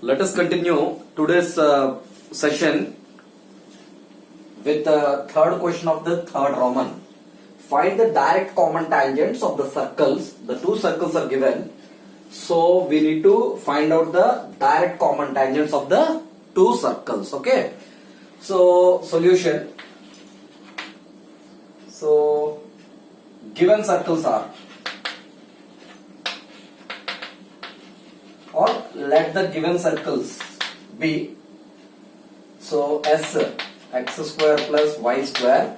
Let us continue today's session with the third question of the third Roman. Find the direct common tangents of the circles. The two circles are given. So we need to find out the direct common tangents of the two circles. Okay. So solution. So given circles are, or let the given circles be, so s x square plus y square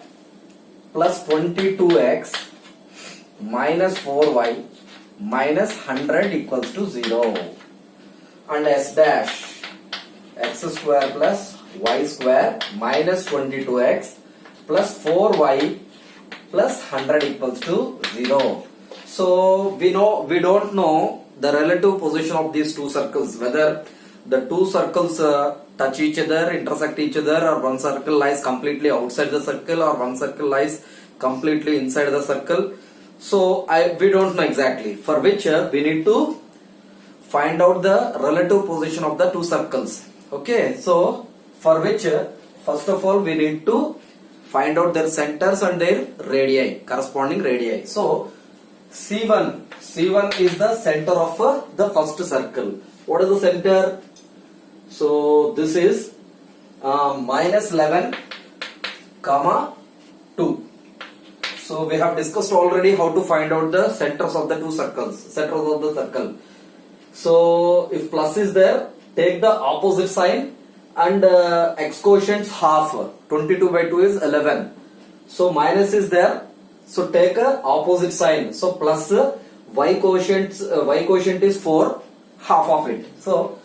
plus 22x minus 4y minus 100 equals to 0, and s dash x square plus y square minus 22x plus 4y plus 100 equals to 0. So we don't know the relative position of these two circles, whether the two circles touch each other, intersect each other, or one circle lies completely outside the circle, or one circle lies completely inside the circle. So we don't know exactly, for which we need to find out the relative position of the two circles. Okay, so for which first of all we need to find out their centers and their radii, corresponding radii. So C1 is the center of the first circle. What is the center? So this is minus 11 comma 2. So we have discussed already how to find out the centers of the two circles, centers of the circle. So if plus is there, take the opposite sign, and x quotients half. 22 by 2 is 11. So minus is there, so take a opposite sign. So plus y quotient is 4, half of it. So,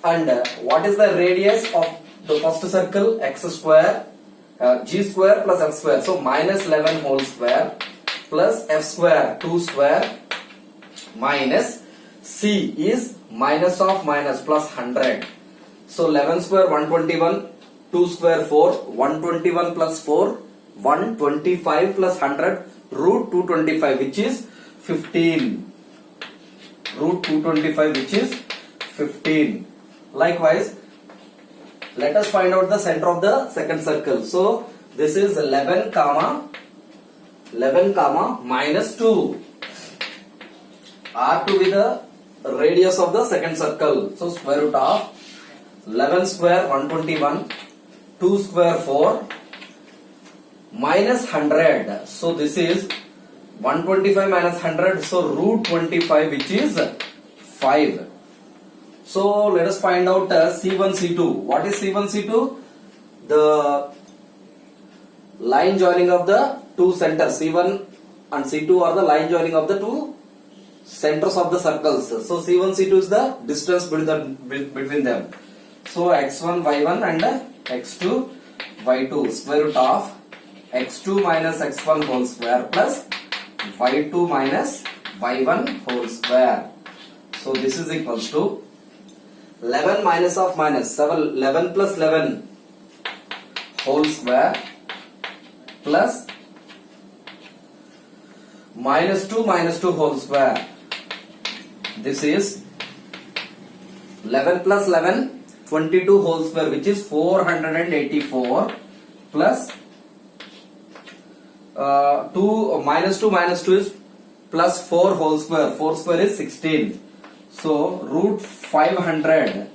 and what is the radius of the first circle? X square, g square plus f square. So minus 11 whole square plus f square 2 square minus c is minus of minus plus 100. So 11 square 121, 2 square 4, 121 plus 4, 125 plus 100, root 225, which is 15. Root 225, which is 15. Likewise, let us find out the center of the second circle. So this is 11 comma minus 2. R to be the radius of the second circle. So square root of 11 square 121, 2 square 4 minus 100. So this is 125 minus 100. So root 25, which is 5. So let us find out C1, C2. What is C1, C2? The line joining of the two centers. C1 and C2 are the line joining of the two centers of the circles. So C1, C2 is the distance between them. So x1, y1 and x2, y2, square root of x2 minus x1 whole square plus y2 minus y1 whole square. So this is equals to 11 minus of minus 7, 11 plus 11 whole square plus minus 2 whole square. This is 11 plus 11, 22 whole square, which is 484 plus 2 minus 2 is plus 4 whole square. 4 square is 16. So root 500.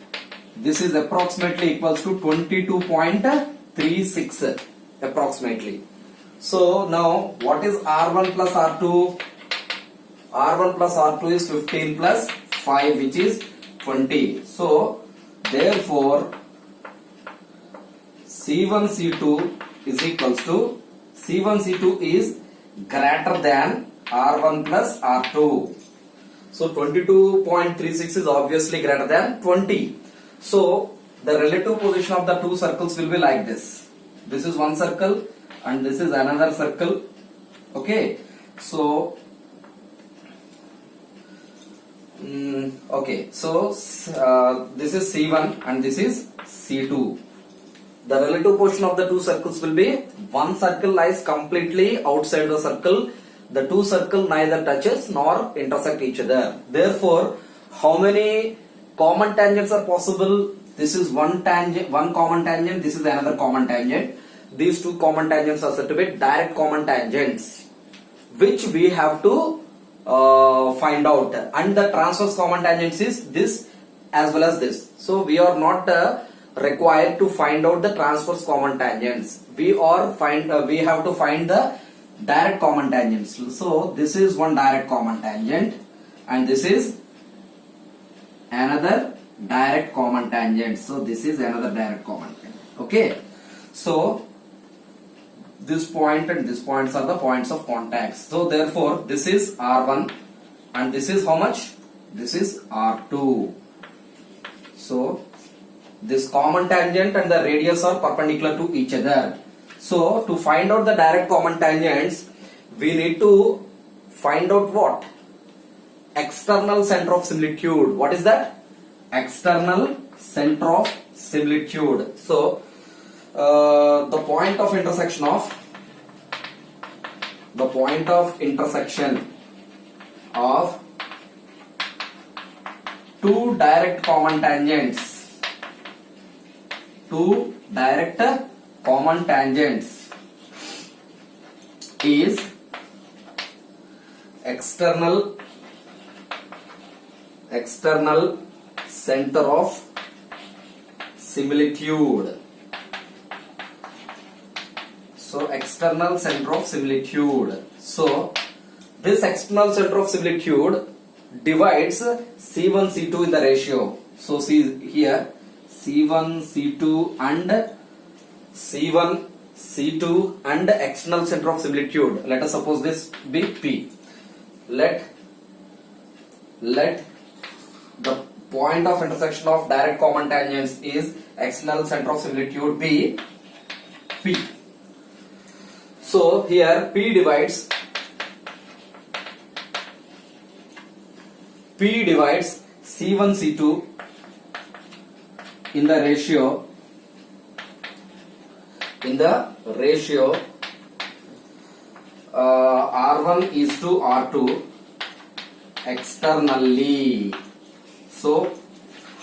This is approximately equals to 22.36 approximately. So now what is R1 plus R2? R1 plus R2 is 15 plus 5, which is 20. So therefore C1 C2 is equals to C1 C2 is greater than R1 plus R2. So 22.36 is obviously greater than 20. So the relative position of the two circles will be like this. This is one circle and this is another circle. Okay. So okay. So this is C1 and this is C2. The relative position of the two circles will be, one circle lies completely outside the circle. The two circles neither touches nor intersect each other. Therefore, how many common tangents are possible. This is one tangent, one common tangent. This is another common tangent. These two common tangents are said to be direct common tangents, which we have to find out. And the transverse common tangents is this as well as this. So we are not required to find out the transverse common tangents. We have to find the direct common tangents. So this is one direct common tangent, and this is another direct common tangent. So this is another direct common tangent. Okay. So this point and this points are the points of contacts. So therefore this is R1 and this is how much? This is R2. So this common tangent and the radius are perpendicular to each other. So to find out the direct common tangents, we need to find out what? External center of similitude. What is that? External center of similitude. So the point of intersection of two direct common tangents. Two direct common tangents is external center of similitude. So external center of similitude. So this external center of similitude divides C1 C2 in the ratio. So see here, C1 C2 and C1 C2 and external center of similitude. Let us suppose this be P. Let the point of intersection of direct common tangents is external center of similitude be P. So here P divides C1 C2 in the ratio R1 is to R2 externally. So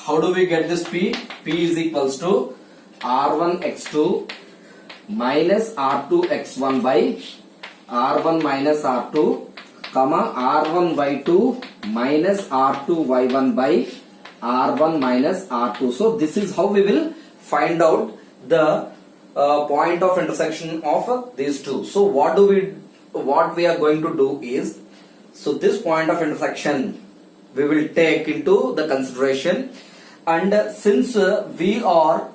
how do we get this P? P is equals to R1 x2 minus R2 x1 by R1 minus R2 comma R1 y2 minus R2 y1 by R1 minus R2. So this is how we will find out the point of intersection of these two. So what we are going to do is, so this point of intersection we will take into the consideration, and since we are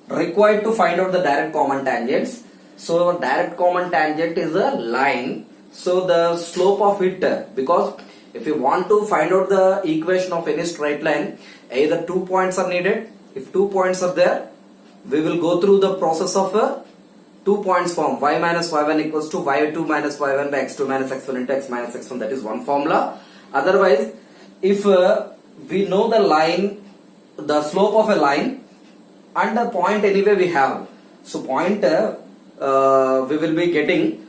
required to find out the direct common tangents, so direct common tangent is a line. So the slope of it, because if you want to find out the equation of any straight line, either 2 points are needed. If 2 points are there, we will go through the process of 2 points form. Y minus y1 equals to y2 minus y1 by x2 minus x1 into x minus x1. That is one formula. Otherwise, if we know the line, the slope of a line, and the point anyway we have. So point we will be getting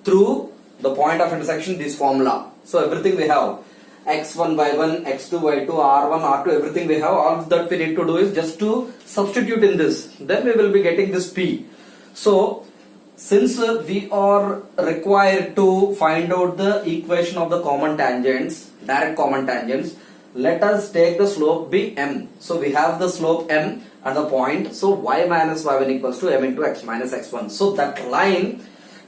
through the point of intersection this formula. So everything we have, x1 y1 x2 y2 r1 r2, everything we have. All that we need to do is just to substitute in this, then we will be getting this P. So since we are required to find out the equation of the common tangents, direct common tangents, let us take the slope be m. So we have the slope m at the point. So y minus y1 equals to m into x minus x1. So that line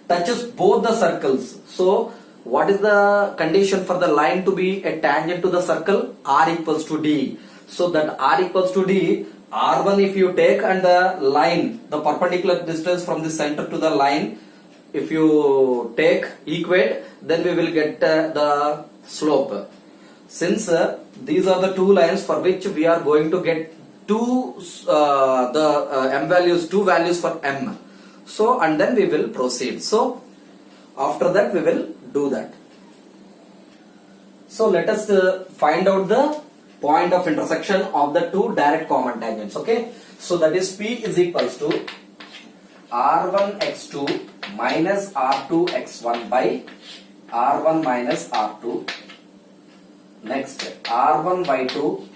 touches both the circles. So what is the condition for the line to be a tangent to the circle? R equals to D. So that R equals to D, R1 if you take, and the line, the perpendicular distance from the center to the line, if you take, equate, then we will get the slope. Since these are the two lines for which we are going to get two m values, two values for m. So and then we will proceed. So after that we will do that. So let us find out the point of intersection of the two direct common tangents. Okay, so that is P is equals to R1 x2 minus R2 x1 by R1 minus R2. Next, R1 y2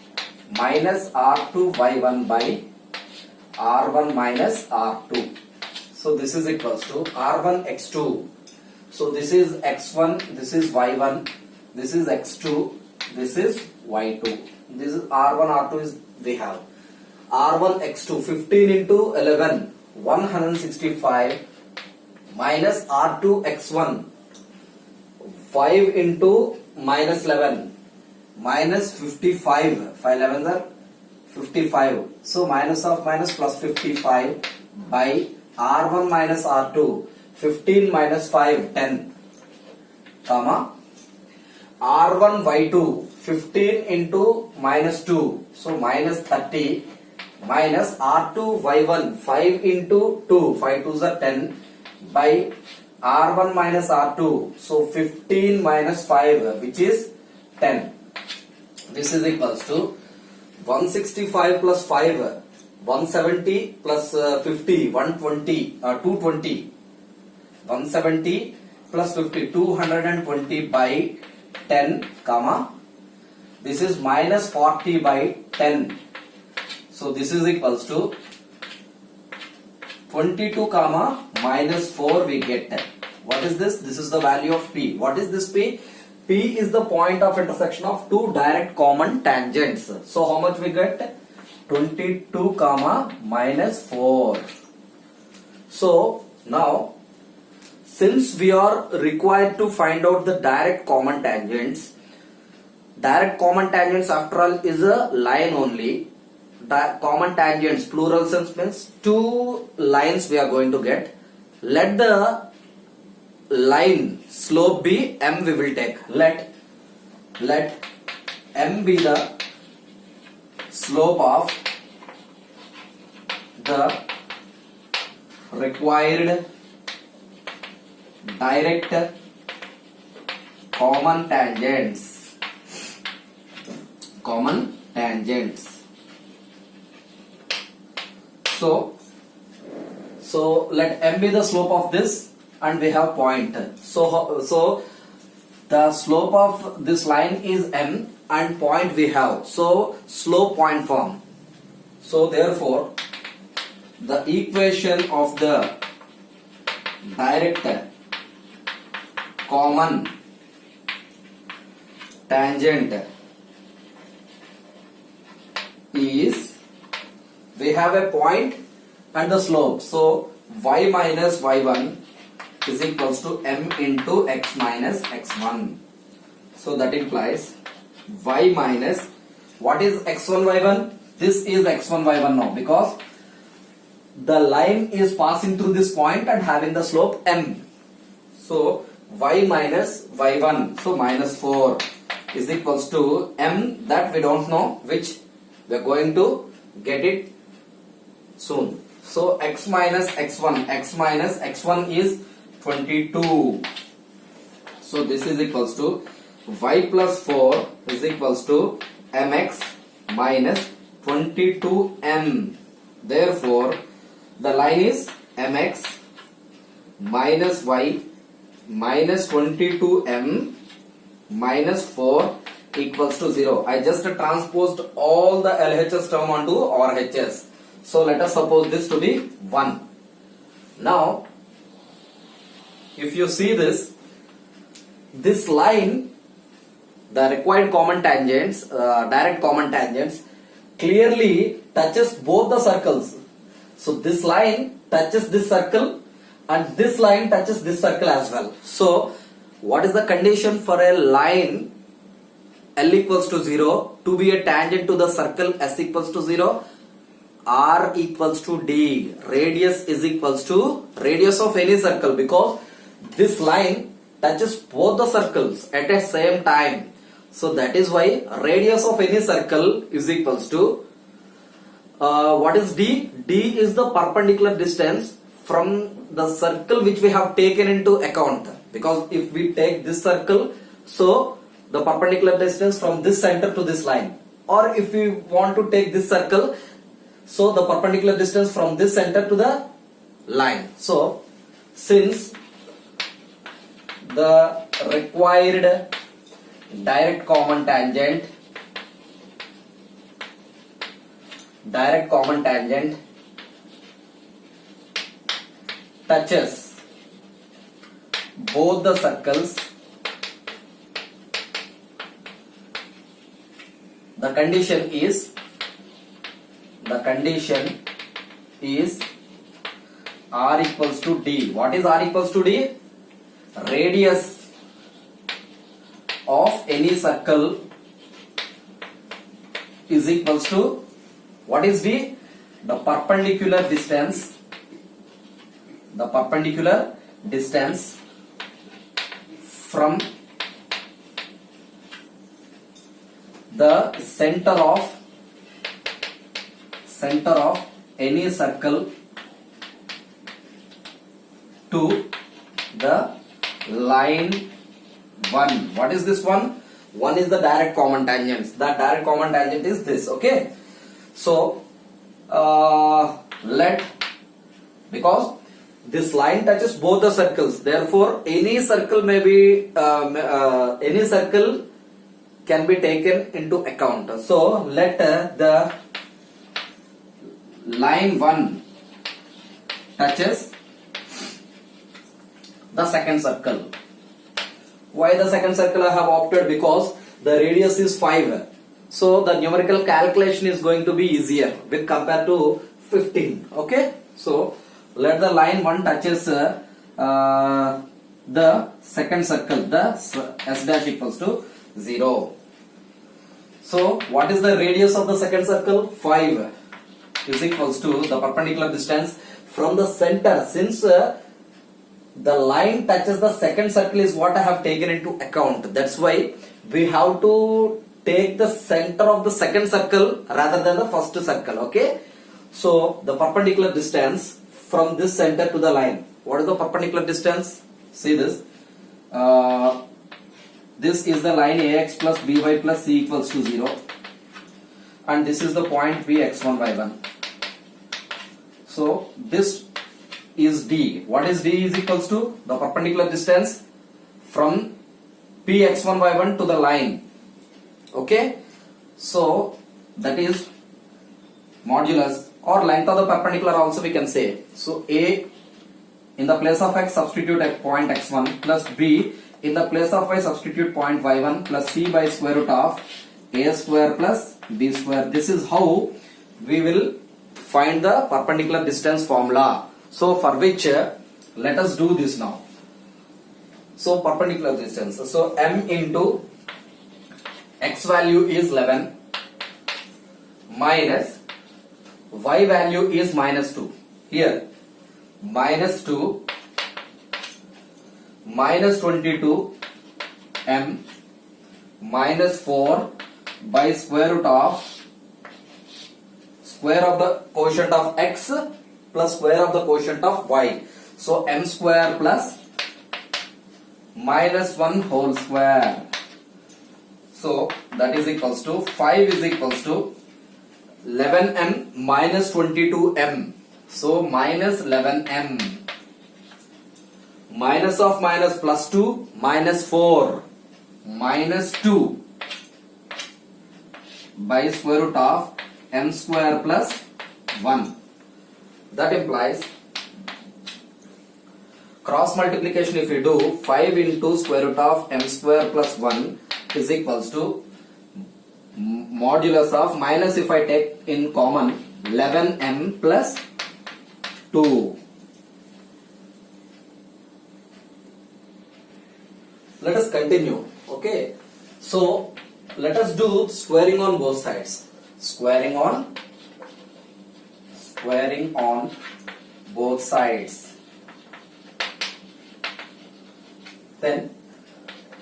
minus R2 Y1 by R1 minus R2. So this is equals to R1 X2. So this is X1, this is Y1, this is X2, this is Y2. This is R1, R2 is we have. R1 X2 15 into 11 165 minus R2 X1 5 into minus 11 minus 55, 5 11s are 55. So minus of minus plus 55 by R1 minus R2 15 minus 5 10 comma R1 Y2 15 into minus 2, so minus 30 minus R2 Y1 5 into 2, 5 2s are 10 by R1 minus R2, so 15 minus 5 which is 10. This is equals to 165 plus 5 170 plus 50 120 220 170 plus 50 220 by 10 comma this is minus 40 by 10. So this is equals to 22 comma minus 4 we get. What is this? This is the value of P. What is this P? P is the point of intersection of two direct common tangents. So how much we get? 22 comma minus 4. So now since we are required to find out the direct common tangents after all is a line only. Common tangents plural sense means two lines we are going to get. Let the line slope be m we will take. Let m be the slope of the required direct common tangents. So let m be the slope of this and we have point. So the slope of this line is m and point we have. So slope point form. So therefore the equation of the direct common tangent is we have a point and the slope. So y minus y1 is equals to m into x minus x1. So that implies y minus what is x1 y1? This is x1 y1 now because the line is passing through this point and having the slope m. So y minus y1, so minus 4 is equals to m that we don't know, which we are going to get it soon. So x minus x1 is 22. So this is equals to y plus 4 is equals to mx minus 22m. Therefore the line is mx minus y minus 22m minus 4 equals to 0. I just transposed all the LHS term onto RHS. So let us suppose this to be 1. Now if you see this line, the required common tangents, direct common tangents clearly touches both the circles. So this line touches this circle and this line touches this circle as well. So what is the condition for a line L equals to 0 to be a tangent to the circle S equals to 0? R equals to D. Radius is equals to radius of any circle, because this line touches both the circles at the same time. So that is why radius of any circle is equals to what is D? D is the perpendicular distance from the circle which we have taken into account. Because if we take this circle, so the perpendicular distance from this center to this line. Or if we want to take this circle, so the perpendicular distance from this center to the line. So since the required direct common tangent direct common tangent touches both the circles, the condition is r equals to d. What is r equals to d? Radius of any circle is equals to, what is d? The perpendicular distance from the center of any circle to the line 1. What is this one? 1 is the direct common tangent. The direct common tangent is this. Okay. So because this line touches both the circles, therefore any circle can be taken into account. So let the line 1 touches the second circle. Why the second circle I have opted? Because the radius is 5. So the numerical calculation is going to be easier with compared to 15. Okay. So let the line 1 touches the second circle, the s dash equals to 0. So what is the radius of the second circle? 5 is equals to the perpendicular distance from the center. Since the line touches the second circle is what I have taken into account. That's why we have to take the center of the second circle rather than the first circle. Okay. So the perpendicular distance from this center to the line. What is the perpendicular distance? See this. This is the line ax plus by plus c equals to 0. And this is the point p x1 y1. So this is d. What is d is equals to? The perpendicular distance from p x1 y1 to the line. Okay. So that is modulus or length of the perpendicular also we can say. So a in the place of x substitute at point x1 plus b in the place of y substitute point y1 plus c by square root of a square plus b square. This is how we will find the perpendicular distance formula. So for which let us do this now. So perpendicular distance. So m into x value is 11 minus y value is minus 2. Here minus 2 minus 22 m minus 4 by square root of the quotient of x plus square of the quotient of y. So m square plus minus 1 whole square. So that is equals to 5 is equals to 11m minus 22m. So minus 11m. Minus of minus plus 2 minus 4 minus 2 by square root of m square plus 1. That implies cross multiplication if you do 5 into square root of m square plus 1 is equals to modulus of minus if I take in common 11m plus 2. Let us continue. Okay. So let us do squaring on both sides. Squaring on both sides. Then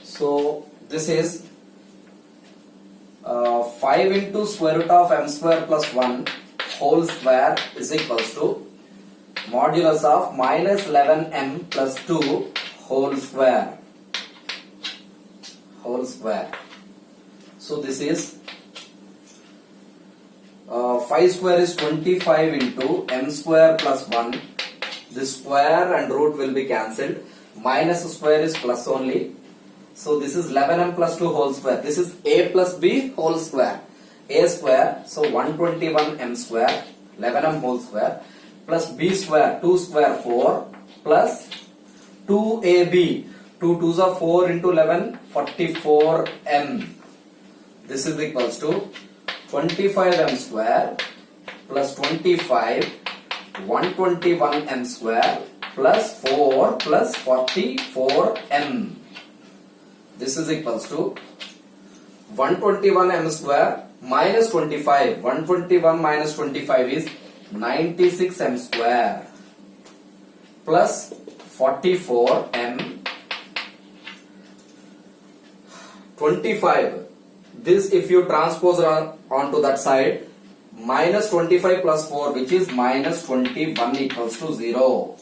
so this is 5 into square root of m square plus 1 whole square is equals to modulus of minus 11m plus 2 whole square. So this is 5 square is 25 into m square plus 1. This square and root will be cancelled. Minus square is plus only. So this is 11m plus 2 whole square. This is a plus b whole square. a square, so 121m square, 11m whole square, plus b square, 2 square 4, plus 2ab, 2 2s are 4 into 11, 44m. This is equals to 25m square plus 25, 121m square plus 4 plus 44m. This is equals to 121m square minus 25. 121 minus 25 is 96m square plus 44m. 25. This if you transpose onto that side, minus 25 plus 4, which is minus 21 equals to 0.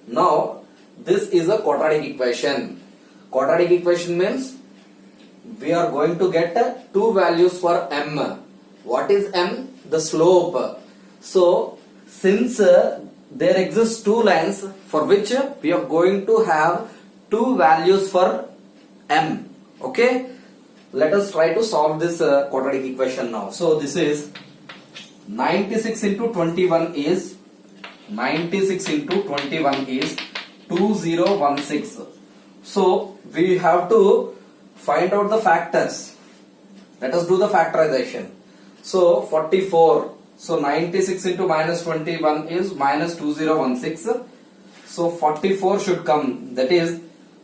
Now this is a quadratic equation. Quadratic equation means we are going to get two values for m. What is m? The slope. So since there exists two lines for which we are going to have two values for m. Okay, let us try to solve this quadratic equation now. So this is 96 into 21 is 2016. So we have to find out the factors. Let us do the factorization. So 44. So 96 into minus 21 is minus 2016. So 44 should come. That is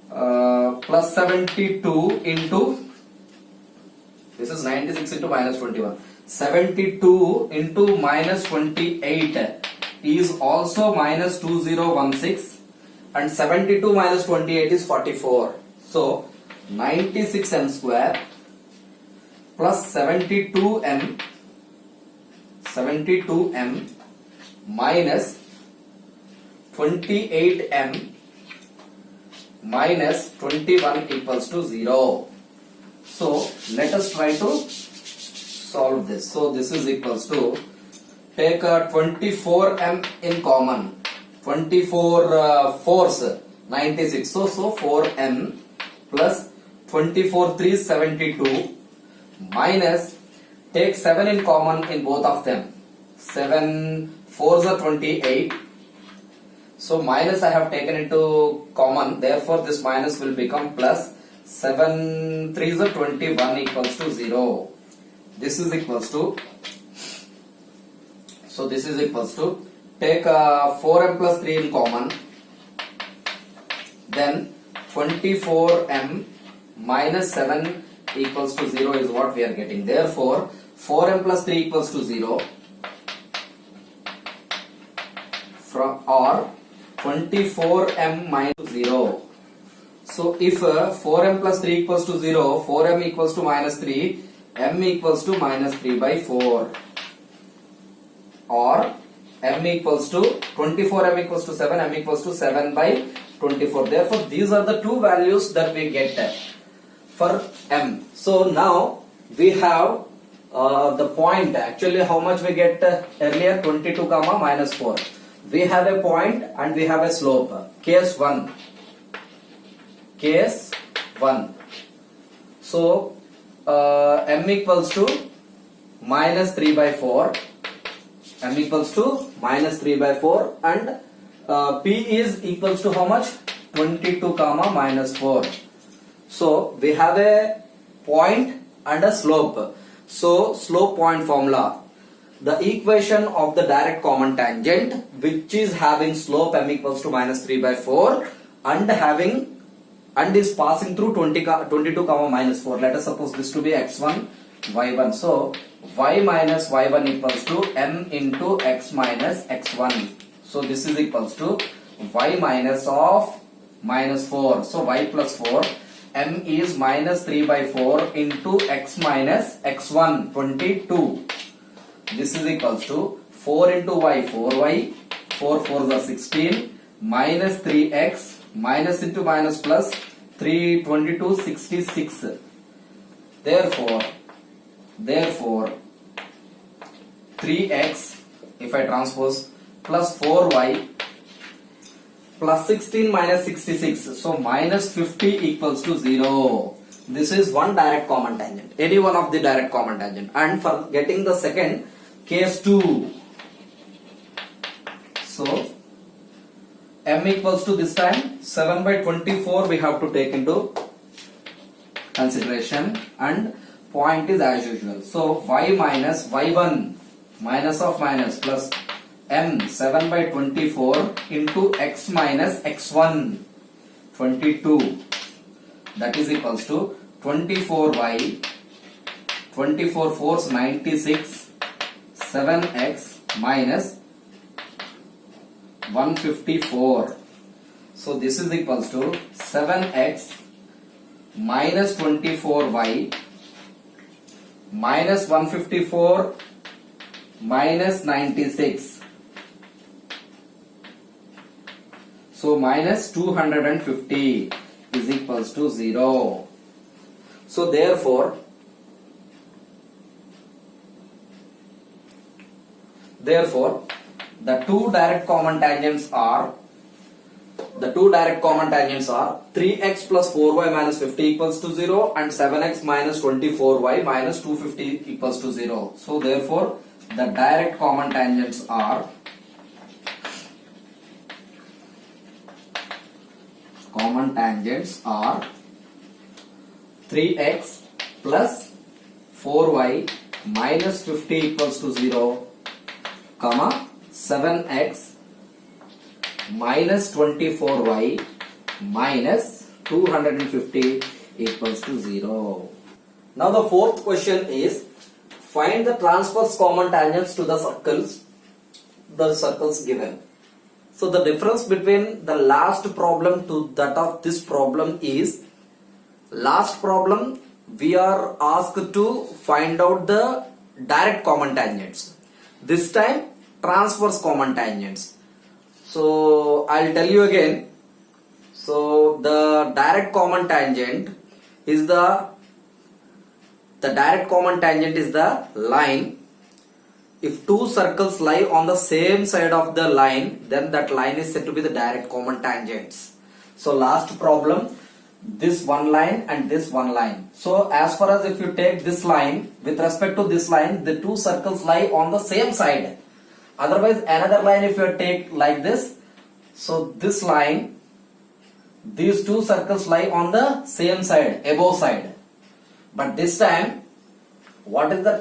plus 72 into. This is 96 into minus 21. 72 into minus 28 is also minus 2016, and 72 minus 28 is 44. So 96m square plus 72m minus 28m minus 21 equals to 0. So let us try to solve this. So this is equals to, take 24m in common. 24 fours 96. So 4m plus 24 3 72 minus, take 7 in common in both of them. 7 fours are 28. So minus I have taken into common. Therefore this minus will become plus. 7 3s are 21 equals to 0. This is equals to, so this is equals to, take 4m plus 3 in common, then 24m minus 7 equals to 0 is what we are getting. Therefore 4m plus 3 equals to 0, from or 24m minus 0. So if 4m plus 3 equals to 0, 4m equals to minus 3, m equals to minus 3 by 4, or m equals to 24m equals to 7, m equals to 7 by 24. Therefore these are the two values that we get for m. So now we have the point. Actually how much we get earlier? 22 comma minus 4. We have a point and we have a slope. Case 1. Case 1. So m equals to minus 3 by 4. M equals to minus 3 by 4, and P is equals to how much? 22 comma minus 4. So we have a point and a slope. So slope point formula. The equation of the direct common tangent, which is having slope m equals to minus 3 by 4 and is passing through 22 comma minus 4. Let us suppose this to be x1, y1. So y minus y1 equals to m into x minus x1. So this is equals to y minus of minus 4. So y plus 4. M is minus 3 by 4 into x minus x1, 22. This is equals to 4 into y, 4y, 4 4s are 16, minus 3x, minus into minus plus 3, 22, 66. Therefore 3x, if I transpose, plus 4y plus 16 minus 66. So minus 50 equals to 0. This is one direct common tangent, any one of the direct common tangent. And for getting the second, case 2. So m equals to this time 7 by 24 we have to take into consideration, and point is as usual. So y minus y1 minus of minus plus m 7 by 24 into x minus x1 22, that is equals to 24y, 24 4s 96, 7x minus 154. So this is equals to 7x minus 24y minus 154 minus 96. So minus 250 is equals to 0. So therefore the two direct common tangents are 3x plus 4y minus 50 equals to 0 and 7x minus 24y minus 250 equals to 0. So therefore the direct common tangents are 3x plus 4y minus 50 equals to 0, comma 7x minus 24y minus 250 equals to 0. Now the fourth question is, find the transverse common tangents to the circles given. So the difference between the last problem to that of this problem is, last problem we are asked to find out the direct common tangents. This time transverse common tangents. So I'll tell you again. So the direct common tangent is the line. If two circles lie on the same side of the line, then that line is said to be the direct common tangents. So last problem, this one line and this one line. So as far as if you take this line, with respect to this line, the two circles lie on the same side. Otherwise another line if you take like this, so this line, these two circles lie on the same side, above side. But this time, what is the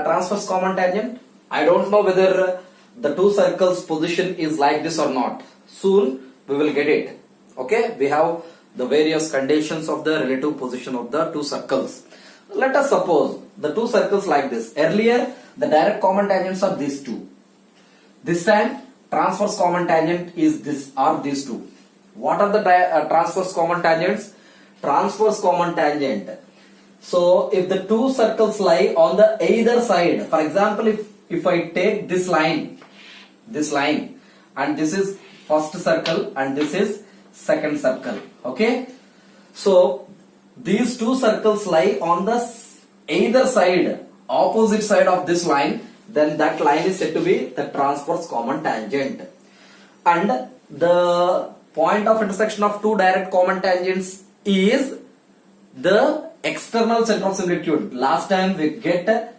transverse common tangent? I don't know whether the two circles position is like this or not. Soon we will get it. Okay, we have the various conditions of the relative position of the two circles. Let us suppose the two circles like this. Earlier the direct common tangents are these two. This time transverse common tangent is this or these two. What are the transverse common tangents? Transverse common tangent. So if the two circles lie on the either side, for example, if I take this line, and this is first circle and this is second circle. Okay, so these two circles lie on the either side, opposite side of this line, then that line is said to be the transverse common tangent. And the point of intersection of two direct common tangents is the external center of similitude. Last time we get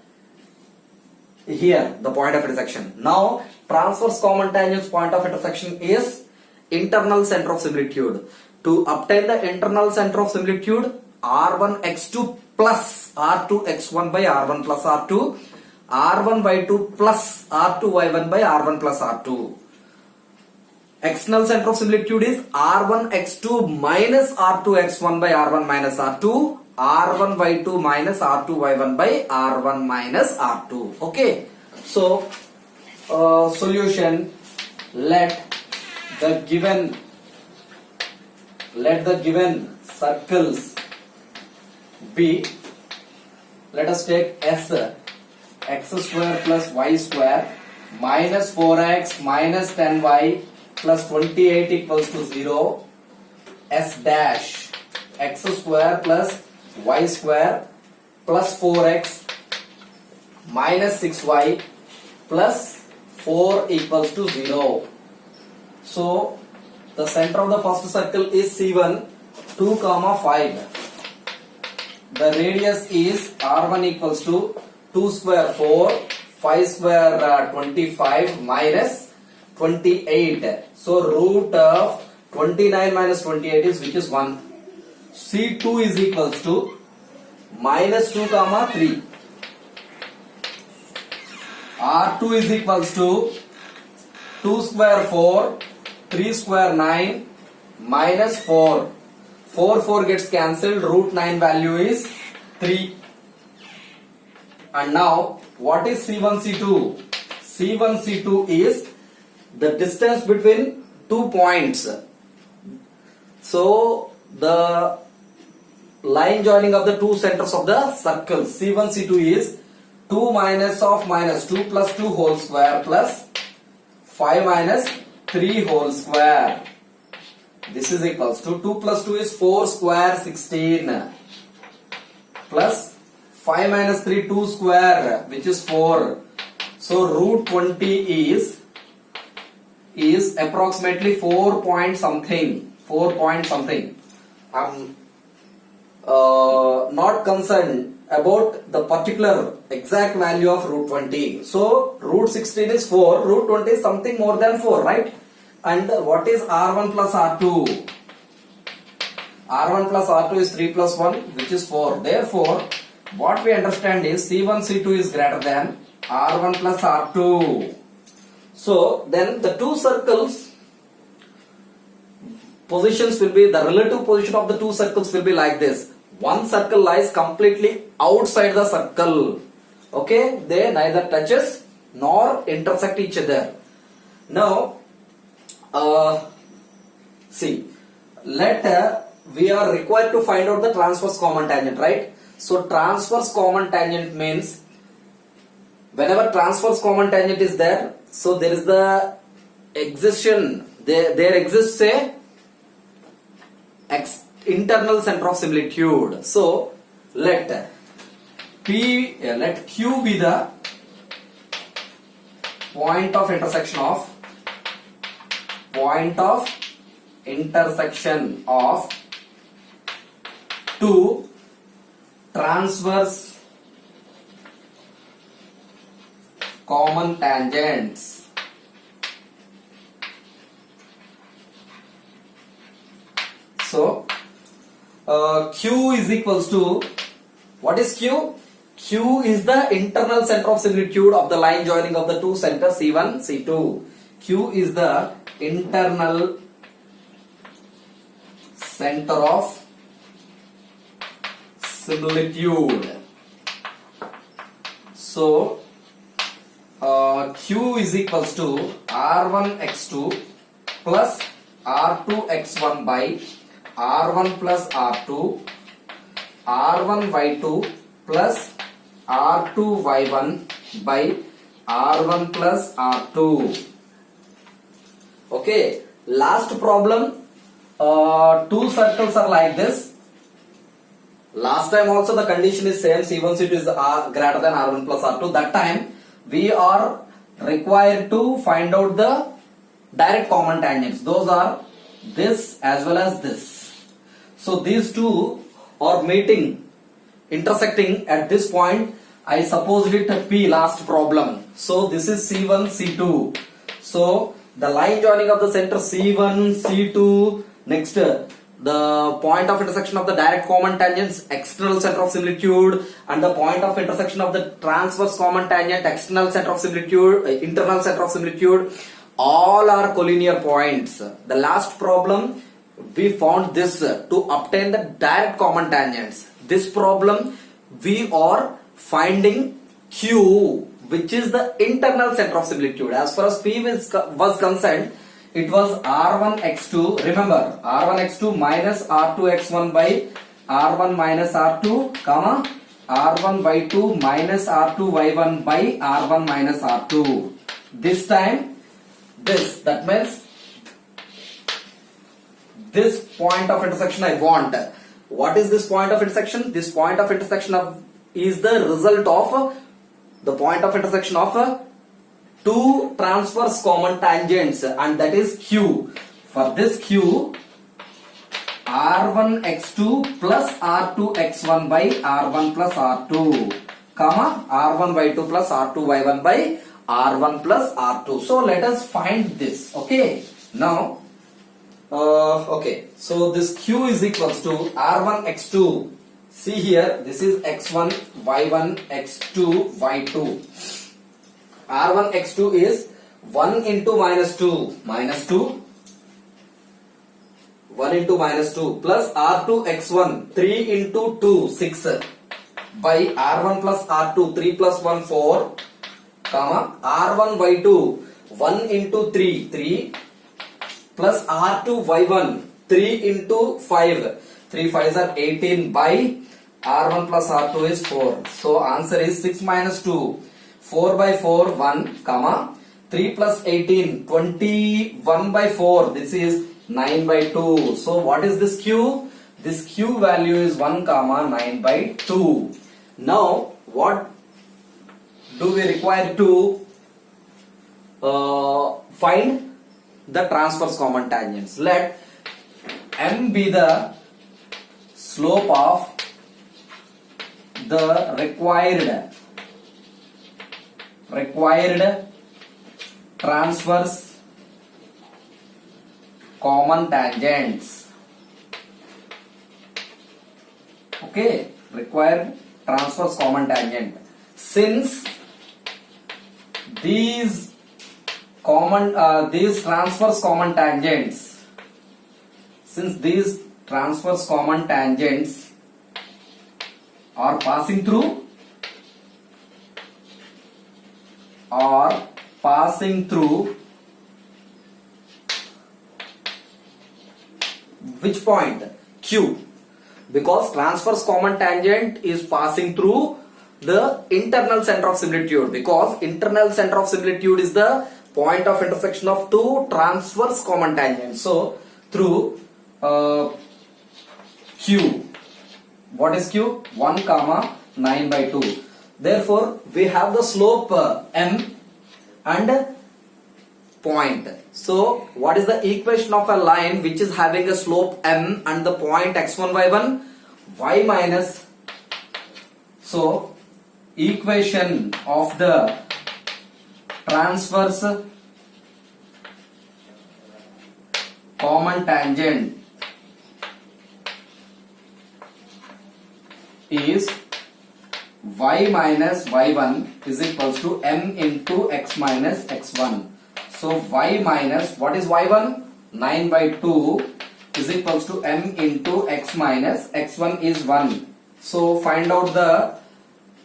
here the point of intersection. Now transverse common tangents point of intersection is internal center of similitude. To obtain the internal center of similitude, r1x2 plus r2x1 by r1 plus r2, r1y2 plus r2y1 by r1 plus r2. External center of similitude is r1x2 minus r2x1 by r1 minus r2, r1y2 minus r2y1 by r1 minus r2. Okay, so solution, let the given circles be, let us take S, x square plus y square minus 4x minus 10y plus 28 equals to 0, S dash x square plus y square plus 4x minus 6y plus 4 equals to 0. So the center of the first circle is C1, 2, 5. the radius is R1 equals to 2 square 4, 5 square 25 minus 28. So root of 29 minus 28 is which is 1. C2 is equals to minus 2 comma 3. R2 is equals to 2 square 4, 3 square 9 minus 4. 4 gets cancelled, root 9 value is 3. And now what is C1 C2? C1 C2 is the distance between 2 points. So the line joining of the two centers of the circle C1 C2 is 2 minus of minus 2 plus 2 whole square plus 5 minus 3 whole square. This is equals to 2 plus 2 is 4 square 16 plus 5 minus 3 2 square which is 4. So root 20 is approximately 4 point something. 4 point something. I'm not concerned about the particular exact value of root 20. So root 16 is 4, root 20 is something more than 4, right? And what is R1 plus R2? R1 plus R2 is 3 plus 1 which is 4. Therefore, what we understand is C1 C2 is greater than R1 plus R2. So then the two circles positions will be, the relative position of the two circles will be like this. One circle lies completely outside the circle. Okay, they neither touches nor intersect each other. Now see, we are required to find out the transverse common tangent, right? So transverse common tangent means whenever transverse common tangent is there, so there is the existence, there exists a internal center of similitude. So let Q be the point of intersection of two transverse common tangents. So Q is equals to, what is Q? Q is the internal center of similitude of the line joining of the two centers C1, C2. Q is the internal center of similitude. So Q is equals to R1x2 plus R2x1 by R1 plus R2, R1y2 plus R2y1 by R1 plus R2. Okay, last problem. Two circles are like this. Last time also the condition is same, C1 C2 is greater than R1 plus R2. That time we are required to find out the direct common tangents. Those are this as well as this. So these two are meeting, intersecting at this point. I supposed it P last problem. So this is C1 C2. So the line joining of the center C1 C2, next the point of intersection of the direct common tangents, external center of similitude, and the point of intersection of the transverse common tangent, external center of similitude, internal center of similitude, all are collinear points. The last problem we found this to obtain the direct common tangents. This problem we are finding Q, which is the internal center of similitude. As far as P was concerned, it was R1x2. Remember, R1x2 minus R2x1 by R1 minus R2, comma R1y2 minus R2y1 by R1 minus R2. This time, that means this point of intersection I want. What is this point of intersection? This point of intersection is the result of the point of intersection of two transverse common tangents, and that is Q. For this Q, r1 x2 plus r2 x1 by r1 plus r2, comma r1 y2 plus r2 y1 by r1 plus r2. So let us find this. Okay, now okay, so this q is equals to r1 x2. See here, this is x1 y1 x2 y2. r1 x2 is 1 into minus 2 minus 2, 1 into minus 2 plus r2 x1 3 into 2 6 by r1 plus r2 3 plus 1 4, comma r1 y2 1 into 3 3 plus r2 y1 3 into 5, 3 5s are 18 by r1 plus r2 is 4. So answer is 6 minus 2, 4 by 4 1, comma 3 plus 18 21 by 4, this is 9 by 2. So what is this q? This q value is 1 comma 9 by 2. Now what do we require to find the transverse common tangents? Let m be the slope of the required transverse common tangents. Okay, required transverse common tangent. Since these transverse common tangents, are passing through which point? Q. Because transverse common tangent is passing through the internal center of similitude, because internal center of similitude is the point of intersection of two transverse common tangents. So through Q. What is Q? 1 comma 9 by 2. Therefore we have the slope m and point. So what is the equation of a line which is having a slope m and the point x1 y1? Y minus, so equation of the transverse common tangent is y minus y1 is equals to m into x minus x1. So y minus, what is y1? 9 by 2 is equals to m into x minus x1 is 1. So find out the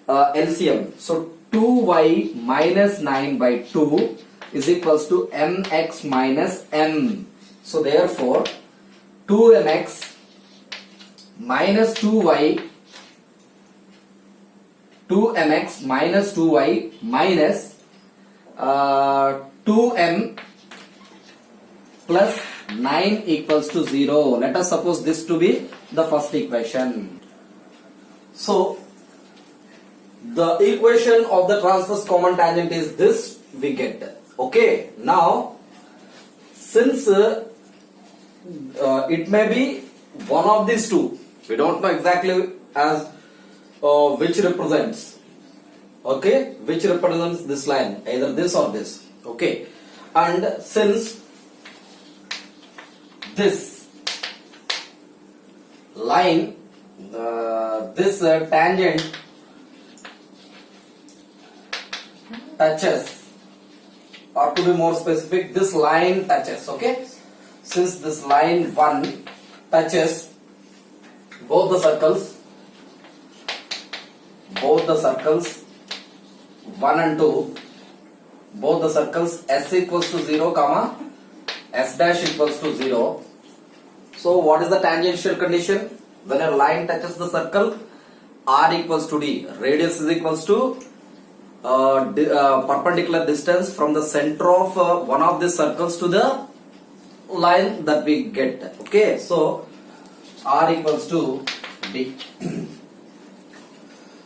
LCM. So 2y minus 9 by 2 is equals to mx minus m. So therefore 2mx minus 2mx minus 2y minus 2m plus 9 equals to 0. Let us suppose this to be the first equation. So the equation of the transverse common tangent is this, we get. Okay, now since it may be one of these two, we don't know exactly as which represents, okay, which represents this line, either this or this. Okay, and since this line, this tangent touches, or to be more specific, this line touches. Okay, since this line 1 touches both the circles 1 and 2, both the circles s equals to 0 comma s dash equals to 0. So what is the tangential condition? When a line touches the circle, r equals to d, radius is equals to perpendicular distance from the center of one of these circles to the line that we get. Okay, so r equals to d.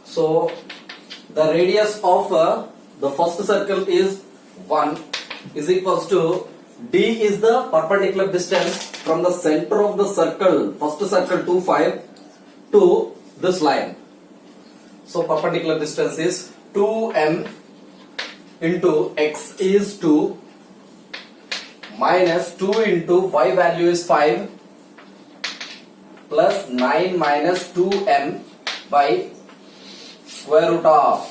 So the radius of the first circle is 1 is equals to D is the perpendicular distance from the center of the circle, first circle 2 5 to this line. So perpendicular distance is 2m into x is 2 minus 2 into y value is 5 plus 9 minus 2m by square root of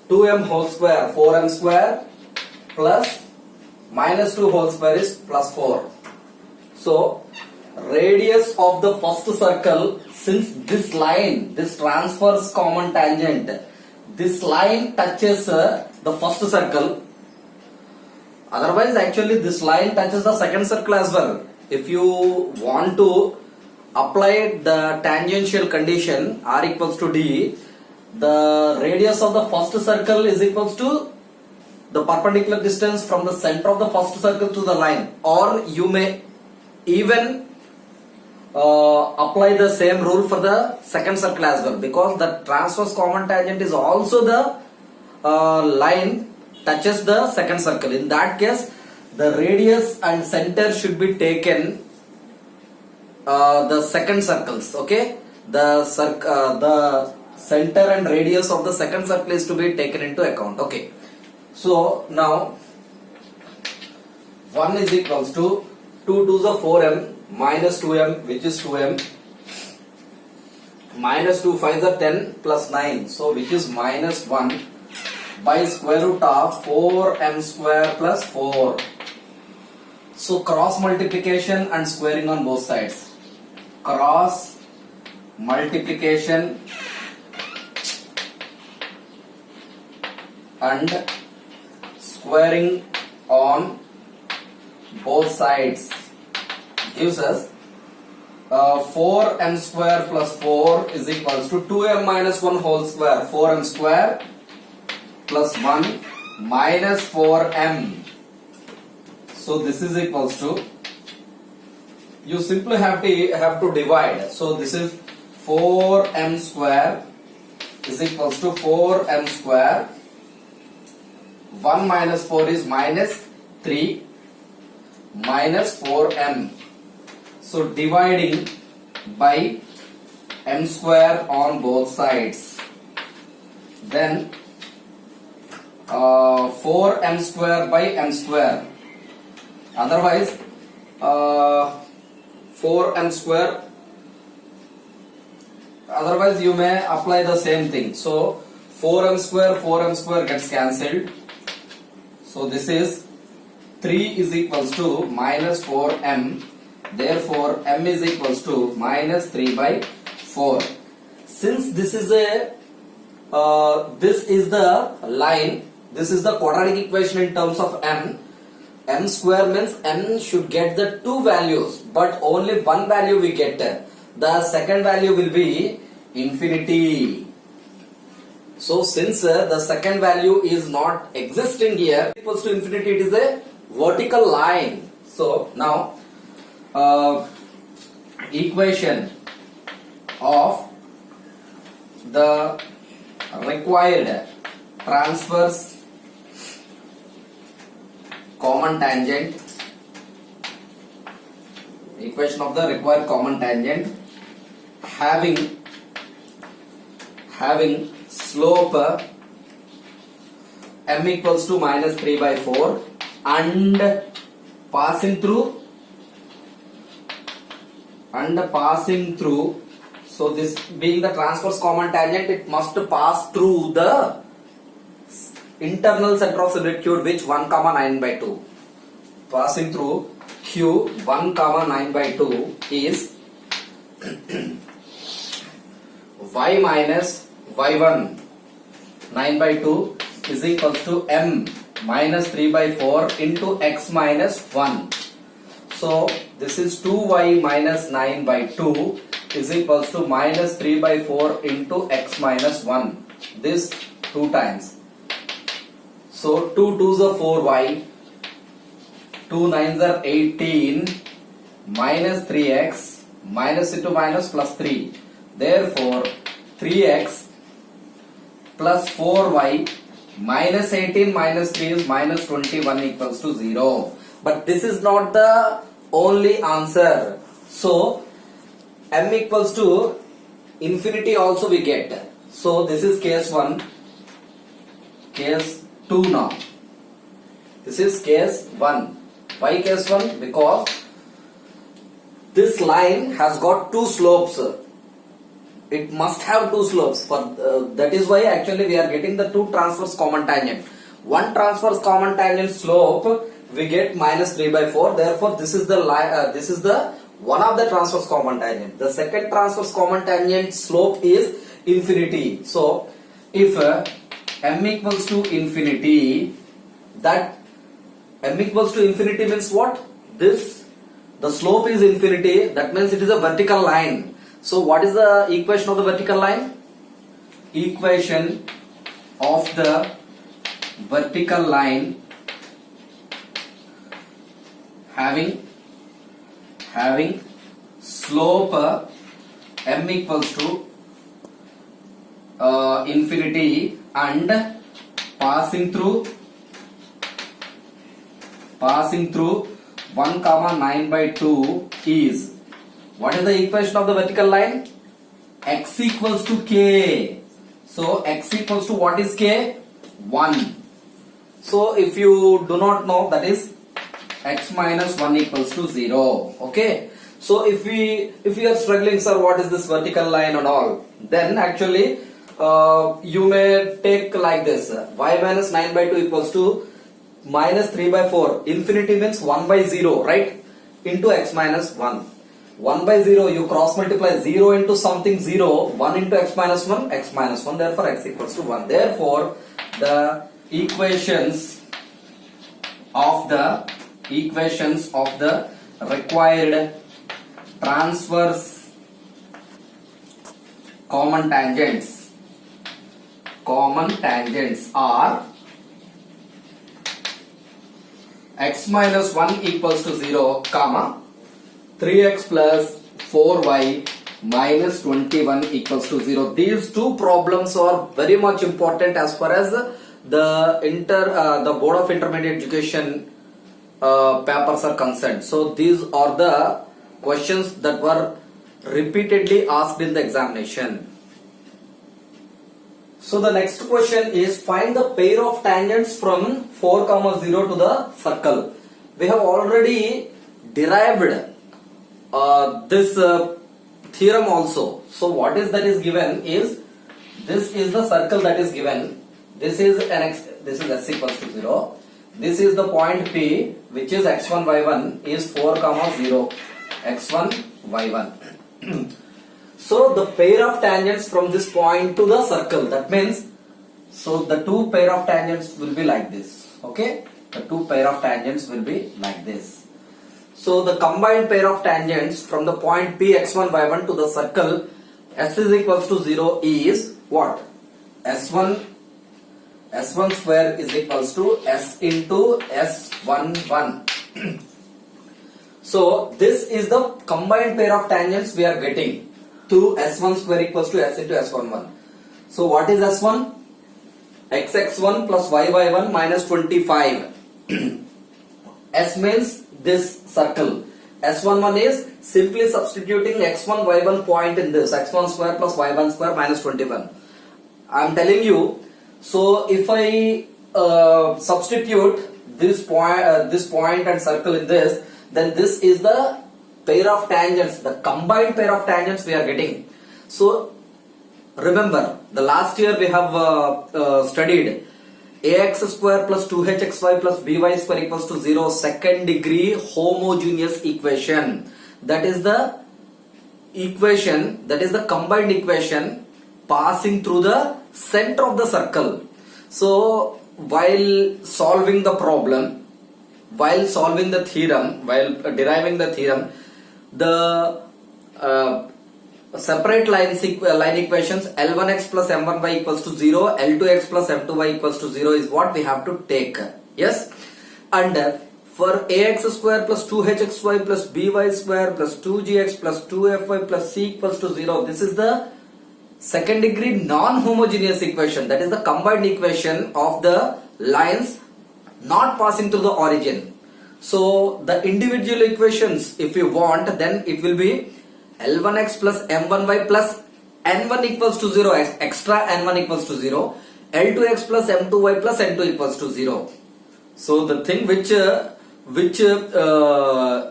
2m whole square 4m square plus minus 2 whole square is plus 4. So radius of the first circle, since this line, this transverse common tangent, this line touches the first circle. Otherwise actually this line touches the second circle as well. If you want to apply the tangential condition r equals to d, the radius of the first circle is equals to the perpendicular distance from the center of the first circle to the line, or you may even apply the same rule for the second circle as well, because the transverse common tangent is also the line touches the second circle. In that case the radius and center should be taken the second circles. Okay, the center and radius of the second circle is to be taken into account. Okay, so now 1 is equals to 2 to the 4m minus 2m, which is 2m, minus 2 5 the 10 plus 9, so which is minus 1 by square root of 4m square plus 4. So cross multiplication and squaring on both sides. Cross multiplication and squaring on both sides gives us 4m square plus 4 is equals to 2m minus 1 whole square, 4m square plus 1 minus 4m. So this is equals to, you simply have to divide. So this is 4m square is equals to 4m square. 1 minus 4 is minus 3 minus 4m. So dividing by m square on both sides. Then 4m square by m square. Otherwise 4m square. Otherwise you may apply the same thing. So 4m square gets cancelled. So this is 3 is equals to minus 4m. Therefore m is equals to minus 3 by 4. Since this is the line, this is the quadratic equation in terms of m. M square means m should get the two values, but only one value we get. The second value will be infinity. So since the second value is not existing here, equals to infinity, it is a vertical line. So now equation of the required transverse common tangent, equation of the required common tangent having slope m equals to minus 3 by 4 and passing through, so this being the transverse common tangent, it must pass through the internal center of similitude, which 1 comma 9 by 2. Passing through Q 1 comma 9 by 2 is y minus y1 9 by 2 is equals to m minus 3 by 4 into x minus 1. So this is 2y minus 9 by 2 is equals to minus 3 by 4 into x minus 1. This 2 times. So 2 2s are 4y, 2 9s are 18, minus 3x, minus into minus plus 3. Therefore 3x plus 4y minus 18 minus 3 is minus 21 equals to 0. But this is not the only answer. So m equals to infinity also we get. So this is case 1, case 2 now. This is case 1. Why case 1? Because this line has got two slopes. It must have two slopes. For that is why actually we are getting the two transverse common tangent. One transverse common tangent slope we get minus 3 by 4. Therefore, this is the line. This is the one of the transverse common tangent. The second transverse common tangent slope is infinity. So, if m equals to infinity, that m equals to infinity means what? This, the slope is infinity. That means it is a vertical line. So, what is the equation of the vertical line? Equation of the vertical line having slope m equals to infinity and passing through 1 comma 9 by 2 is, what is the equation of the vertical line? X equals to k. So x equals to what is k? 1. So if you do not know, that is x minus 1 equals to 0. Okay. So if we are struggling, sir, what is this vertical line and all, then actually you may take like this, y minus 9 by 2 equals to minus 3 by 4. Infinity means 1 by 0, right? Into x minus 1. 1 by 0, you cross multiply 0 into something 0, 1 into x minus 1, therefore x equals to 1. Therefore, the equations of the required transverse common tangents are x minus 1 equals to 0, comma 3x plus 4y minus 21 equals to 0. These two problems are very much important as far as the Board of Intermediate Education papers are concerned. So these are the questions that were repeatedly asked in the examination. So the next question is, find the pair of tangents from 4, 0 to the circle. We have already derived this theorem also. So what is that is given is, this is the circle that is given. This is this is s equals to 0. This is the point P, which is x1 y1 is 4, 0, x1 y1. So the pair of tangents from this point to the circle, that means, so the two pair of tangents will be like this. Okay, the two pair of tangents will be like this. So the combined pair of tangents from the point P x1 y1 to the circle s is equals to 0 is what? S1 square is equals to s into s11. So this is the combined pair of tangents we are getting to s1 square equals to s into s11. So what is s1? xx1 plus yy1 minus 25. S means this circle. S11 is simply substituting x1 y1 point in this, x1 square plus y1 square minus 21. I am telling you, so if I substitute this point and circle in this, then this is the pair of tangents, the combined pair of tangents we are getting. So remember, the last year we have studied ax square plus 2hxy plus by square equals to 0, second degree homogeneous equation. That is the equation, that is the combined equation passing through the center of the circle. So while solving the problem, while solving the theorem, while deriving the theorem, the separate line equations L1x plus M1y equals to 0, L2x plus M2y equals to 0 is what we have to take. Yes, and for ax square plus 2hxy plus by square plus 2gx plus 2fy plus c equals to 0, this is the second degree non-homogeneous equation, that is the combined equation of the lines not passing through the origin. So the individual equations, if you want, then it will be L1x plus M1y plus N1 equals to 0, extra N1 equals to 0, L2x plus M2y plus N2 equals to 0. So the thing which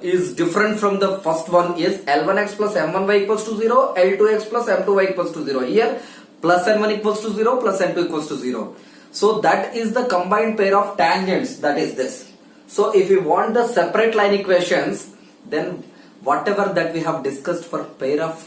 is different from the first one is L1x plus M1y equals to 0, L2x plus M2y equals to 0. Here plus N1 equals to 0, plus N2 equals to 0. So that is the combined pair of tangents, that is this. So if you want the separate line equations, then whatever that we have discussed for pair of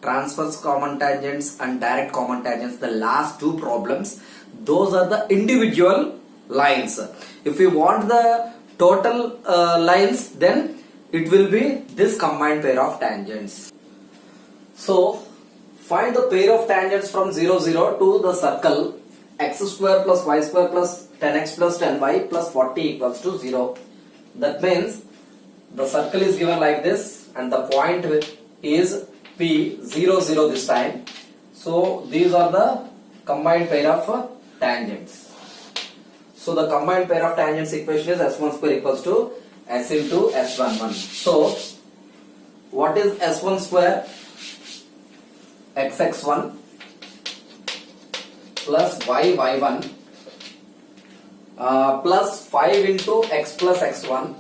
transverse common tangents and direct common tangents, the last two problems, those are the individual lines. If you want the total lines, then it will be this combined pair of tangents. So find the pair of tangents from 0, 0 to the circle x square plus y square plus 10x plus 10y plus 40 equals to 0. That means the circle is given like this and the point is P 0, 0 this time. So these are the combined pair of tangents. So the combined pair of tangents equation is S1 square equals to S into S11. So what is S1 square? XX1 plus y1 plus 5 into x plus x1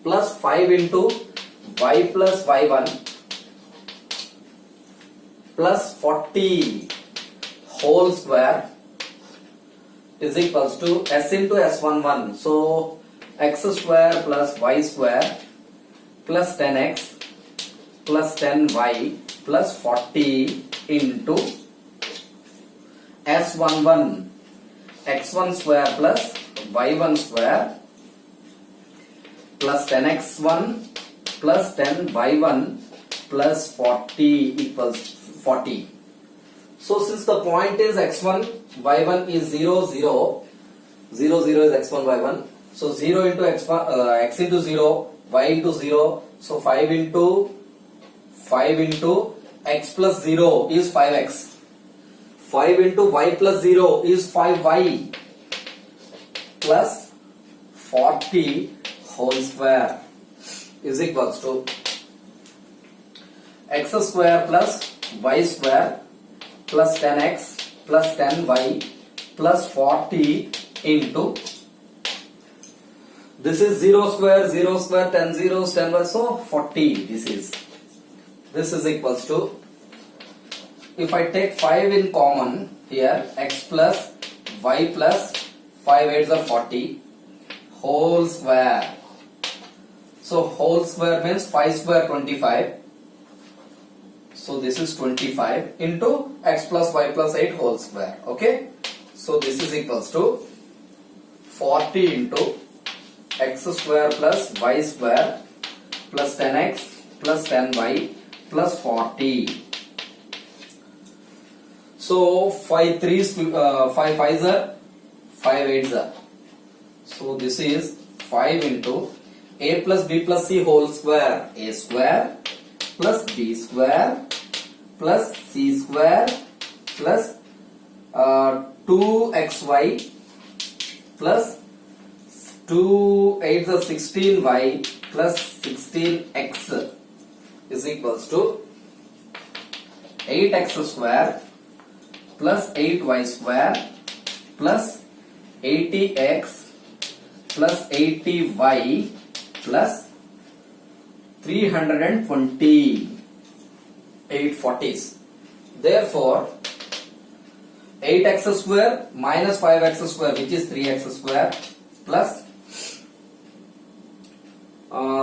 plus 5 into y plus y1 plus 40 whole square is equals to S into S11. So x square plus y square plus 10x plus 10y plus 40 into S11 x1 square plus y1 square plus 10x1 plus 10y1 plus 40 equals 40. So since the point is x1, y1 is 0, 0, 0, 0 is x1, y1. So 0 into x1, x into 0, y into 0. So 5 into x plus 0 is 5x. 5 into y plus 0 is 5y plus 40 whole square is equals to x square plus y square plus 10x plus 10y plus 40 into this is 0 square, 0 square, 10 zeros, 10 y, so 40 this is equals to, if I take 5 in common here, x plus y plus 5 8s are 40 whole square. So whole square means 5 square 25. So this is 25 into x plus y plus 8 whole square. Okay. So this is equals to 40 into x square plus y square plus 10x plus 10y plus 40. So 5 3s, 5 5s are 5 8s are. So this is 5 into a plus b plus c whole square, a square plus b square plus c square plus 2xy plus 2 8s are 16y plus 16x is equals to 8x square plus 8y square plus 80x plus 80y plus 320 840s. Therefore 8x square minus 5x square, which is 3x square, plus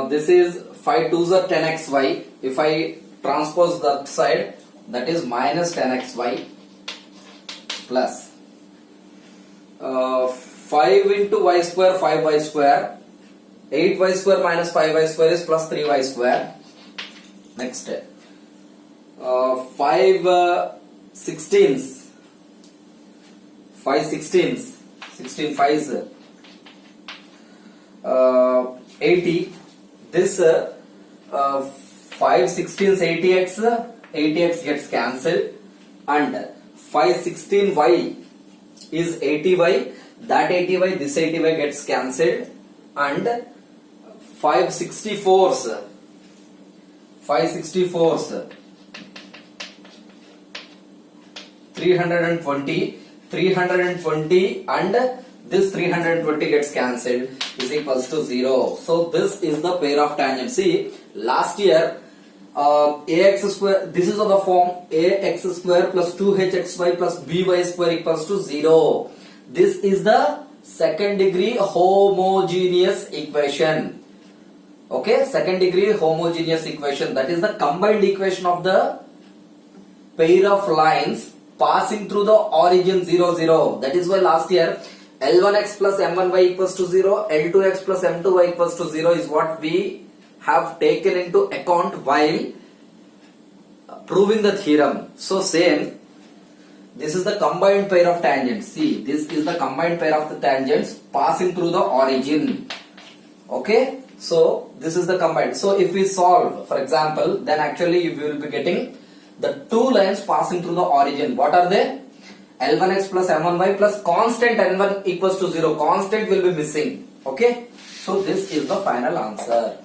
this is 5 2s are 10xy. If I transpose that side, that is minus 10xy plus 5 into y square, 5y square, 8y square minus 5y square is plus 3y square. Next, 5 16s, 5 16s, 16 5s, 80. This 5 16s 80x 80x gets cancelled, and 516y is 80y. That 80y, this 80y gets cancelled, and 564s 320 and this 320 gets cancelled is equals to 0. So this is the pair of tangents. See, last year ax square, this is of the form ax square plus 2hxy plus by square equals to 0. This is the second degree homogeneous equation. Okay, second degree homogeneous equation, that is the combined equation of the pair of lines passing through the origin 0, 0. That is why last year L1x plus M1y equals to 0, L2x plus M2y equals to 0 is what we have taken into account while proving the theorem. So same, this is the combined pair of tangents. See, this is the combined pair of the tangents passing through the origin. Okay, so this is the combined. So if we solve, for example, then actually you will be getting the two lines passing through the origin. What are they? L1x plus M1y plus constant N1 equals to 0. Constant will be missing. Okay, so this is the final answer.